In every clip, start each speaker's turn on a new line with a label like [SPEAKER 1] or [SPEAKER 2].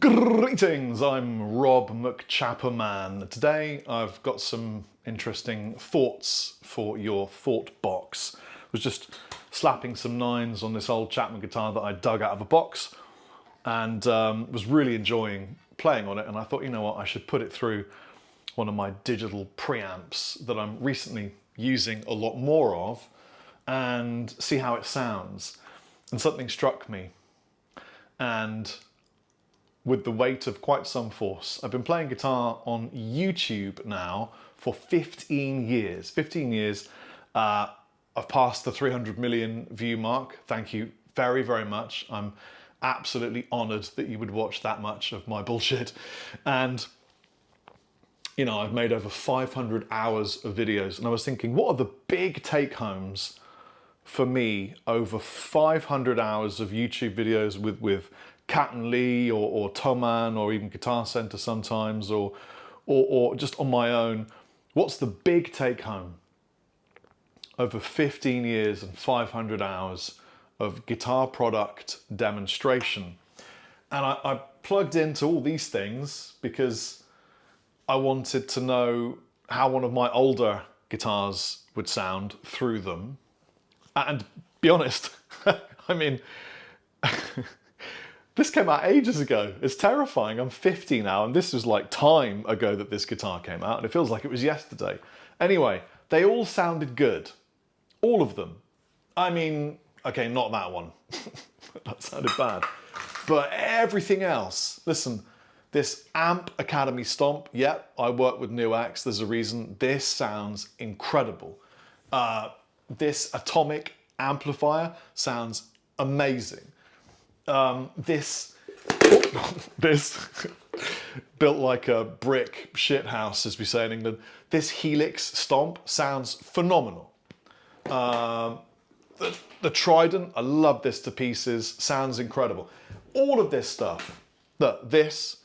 [SPEAKER 1] Greetings, I'm Rob McChapman. Today I've got some interesting thoughts for your thought box. I was just slapping some nines on this old Chapman guitar that I dug out of a box and was really enjoying playing on it, and I thought, you know what, I should put it through one of my digital preamps that I'm recently using a lot more of and see how it sounds. And something struck me, and with the weight of quite some force. I've been playing guitar on YouTube now for 15 years. 15 years. I've passed the 300 million view mark. Thank you very, very much. I'm absolutely honored that you would watch that much of my bullshit. And, you know, I've made over 500 hours of videos, and I was thinking, what are the big take-homes for me over 500 hours of YouTube videos with Cat and Lee or Thomann or even Guitar Center sometimes or just on my own? What's the big take home over 15 years and 500 hours of guitar product demonstration? And I plugged into all these things because I wanted to know how one of my older guitars would sound through them. And be honest, I mean, this came out ages ago. It's terrifying. I'm 50 now, and this was like time ago that this guitar came out, and it feels like it was yesterday. Anyway, they all sounded good. All of them. I mean, okay, not that one. That sounded bad. But everything else. Listen, this Amp Academy Stomp, yep, I work with NewX. There's a reason. This sounds incredible. This Atomic amplifier sounds amazing. This built like a brick shit house, as we say in England. This Helix Stomp sounds phenomenal. The Trident, I love this to pieces, sounds incredible. All of this stuff, this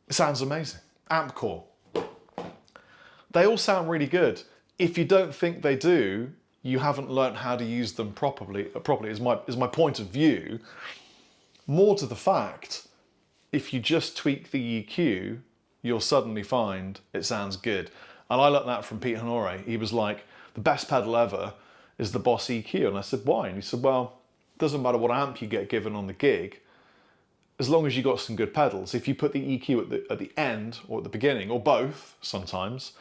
[SPEAKER 1] sounds amazing. Amp Core. They all sound really good. If you don't think they do, you haven't learnt how to use them properly is my point of view. More to the fact, if you just tweak the EQ, you'll suddenly find it sounds good. And I learnt that from Pete Honore. He was like, the best pedal ever is the Boss EQ. And I said, why? And he said, well, it doesn't matter what amp you get given on the gig, as long as you got some good pedals. If you put the EQ at the end or at the beginning, or both sometimes,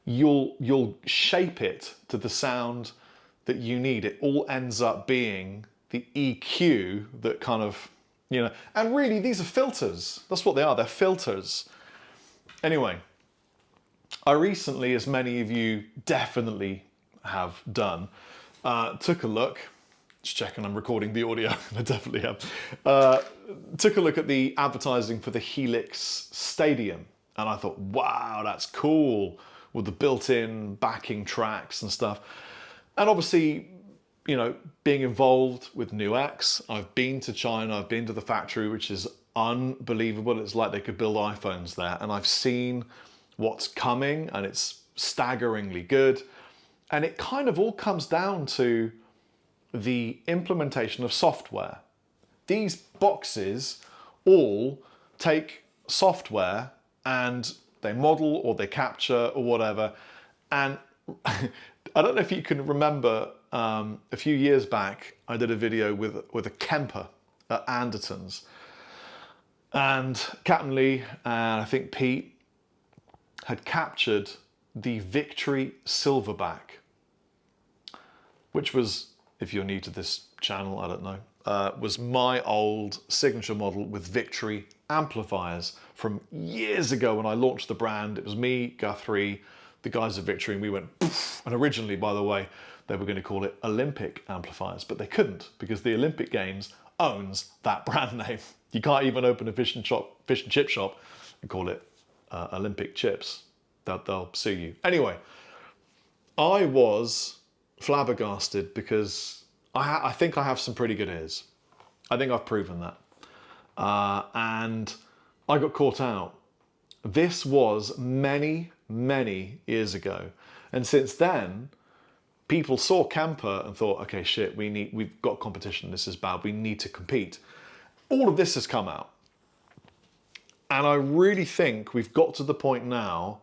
[SPEAKER 1] you'll shape it to the sound that you need. It all ends up being the EQ that kind of, you know, and really these are filters. That's what they are, they're filters. Anyway, I recently, as many of you definitely have done, took a look, just checking I'm recording the audio, I definitely have, took a look at the advertising for the Helix Stadium, and I thought, wow, that's cool, with the built-in backing tracks and stuff. And obviously, you know, being involved with NewX, I've been to China, I've been to the factory, which is unbelievable. It's like they could build iPhones there. And I've seen what's coming, and it's staggeringly good. And it kind of all comes down to the implementation of software. These boxes all take software and they model or they capture or whatever. And I don't know if you can remember, a few years back, I did a video with a Kemper at Andertons. And Captain Lee and I think Pete had captured the Victory Silverback, which was, if you're new to this channel, I don't know, was my old signature model with Victory amplifiers from years ago when I launched the brand. It was me, Guthrie, the guys at Victory, and we went poof. And originally, by the way, they were going to call it Olympic amplifiers, but they couldn't because the Olympic Games owns that brand name. You can't even open a fish and chip shop and call it Olympic Chips. They'll sue you. Anyway, I was flabbergasted because I think I have some pretty good ears. I think I've proven that. And I got caught out. This was many, many years ago. And since then, people saw Kemper and thought, okay, shit, we've got competition, this is bad, we need to compete. All of this has come out. And I really think we've got to the point now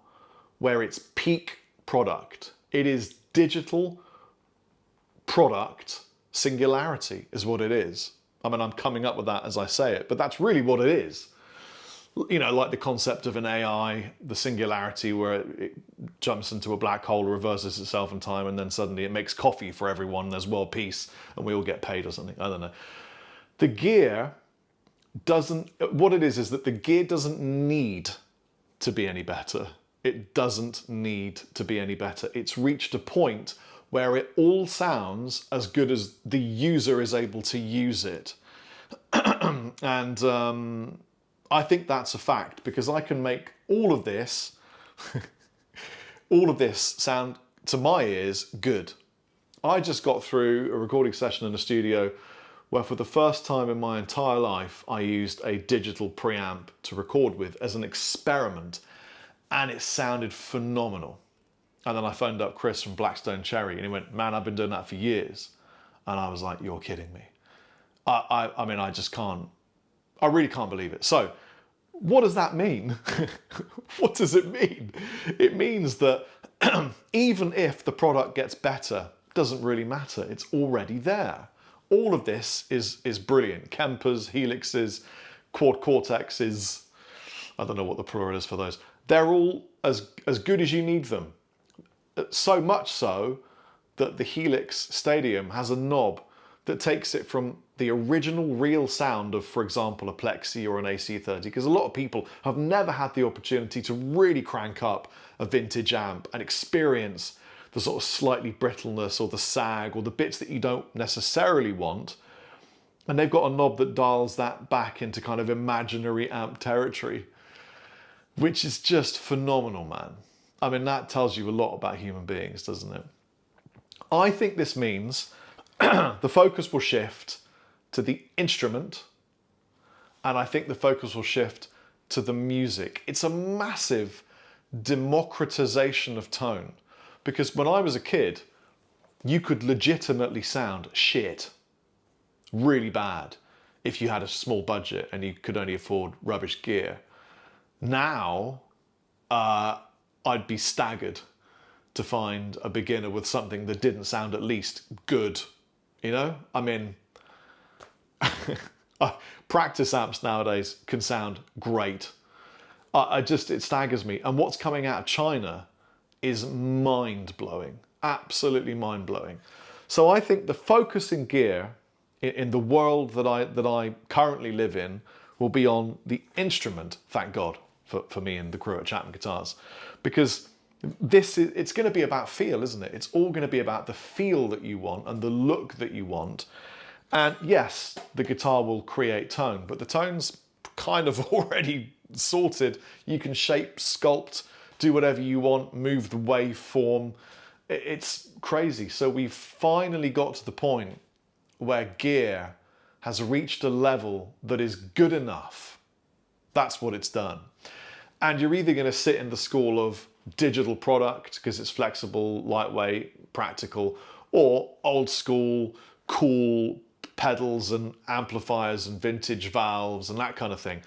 [SPEAKER 1] where it's peak product. It is digital product singularity is what it is. I mean, I'm coming up with that as I say it, but that's really what it is. You know, like the concept of an AI, the singularity, where it jumps into a black hole, reverses itself in time, and then suddenly it makes coffee for everyone, there's world peace, and we all get paid or something. I don't know. The gear doesn't, what it is that the gear doesn't need to be any better. It doesn't need to be any better. It's reached a point where it all sounds as good as the user is able to use it. And I think that's a fact, because I can make all of this, all of this sound to my ears good. I just got through a recording session in a studio where for the first time in my entire life, I used a digital preamp to record with as an experiment, and it sounded phenomenal. And then I phoned up Chris from Blackstone Cherry, and he went, "Man, I've been doing that for years." And I was like, "You're kidding me." I mean, I just can't, I really can't believe it. So what does that mean? What does it mean? It means that even if the product gets better, it doesn't really matter. It's already there. All of this is brilliant. Kempers, Helixes, Quad Cortexes, I don't know what the plural is for those. They're all as good as you need them. So much so that the Helix Stadium has a knob that takes it from the original real sound of, for example, a Plexi or an AC30, because a lot of people have never had the opportunity to really crank up a vintage amp and experience the sort of slightly brittleness or the sag or the bits that you don't necessarily want. And they've got a knob that dials that back into kind of imaginary amp territory, which is just phenomenal, man. I mean, that tells you a lot about human beings, doesn't it? I think this means the focus will shift to the instrument, and I think the focus will shift to the music. It's a massive democratization of tone, because when I was a kid, you could legitimately sound shit, really bad, if you had a small budget and you could only afford rubbish gear. Now, I'd be staggered to find a beginner with something that didn't sound at least good. You know, I mean, practice amps nowadays can sound great. It staggers me. And what's coming out of China is mind-blowing, absolutely mind-blowing. So I think the focus in gear in the world that I currently live in will be on the instrument, thank God, for me and the crew at Chapman Guitars, because it's going to be about feel, isn't it? It's all going to be about the feel that you want and the look that you want. And yes, the guitar will create tone, but the tone's kind of already sorted. You can shape, sculpt, do whatever you want, move the waveform. It's crazy. So we've finally got to the point where gear has reached a level that is good enough. That's what it's done. And you're either going to sit in the school of digital product because it's flexible, lightweight, practical, or old school, cool pedals and amplifiers and vintage valves and that kind of thing.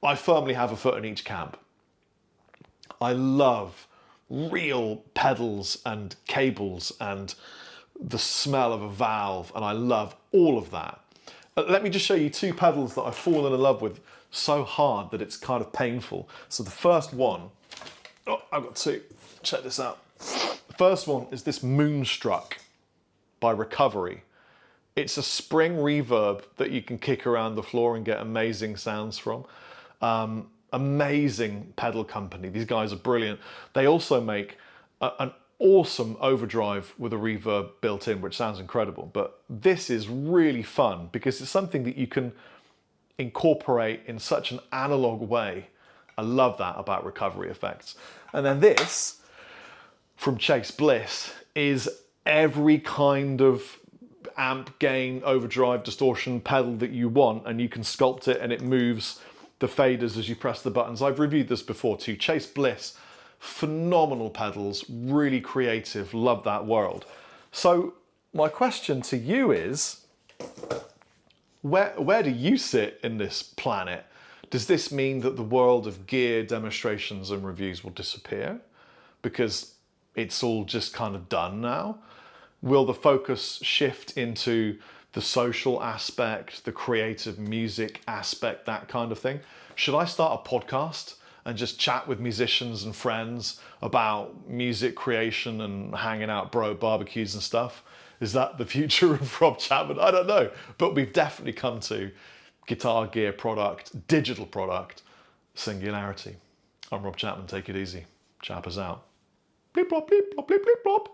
[SPEAKER 1] I firmly have a foot in each camp. I love real pedals and cables and the smell of a valve, and I love all of that. Let me just show you two pedals that I've fallen in love with so hard that it's kind of painful. So the first one, I've got two, check this out. The first one is this Moonstruck by Recovery. It's a spring reverb that you can kick around the floor and get amazing sounds from. Amazing pedal company. These guys are brilliant. They also make an awesome overdrive with a reverb built in, which sounds incredible. But this is really fun because it's something that you can incorporate in such an analog way. I love that about Recovery effects. And then this, from Chase Bliss, is every kind of amp, gain, overdrive, distortion pedal that you want, and you can sculpt it and it moves the faders as you press the buttons. I've reviewed this before too. Chase Bliss, phenomenal pedals, really creative, love that world. So my question to you is, where do you sit in this planet? Does this mean that the world of gear demonstrations and reviews will disappear because it's all just kind of done now? Will the focus shift into the social aspect, the creative music aspect, that kind of thing? Should I start a podcast and just chat with musicians and friends about music creation and hanging out bro barbecues and stuff? Is that the future of Rob Chapman? I don't know, but we've definitely come to guitar gear product, digital product, Singularity. I'm Rob Chapman, take it easy. Chappers out. Bleep blop, bleep blop, bleep bleep blop.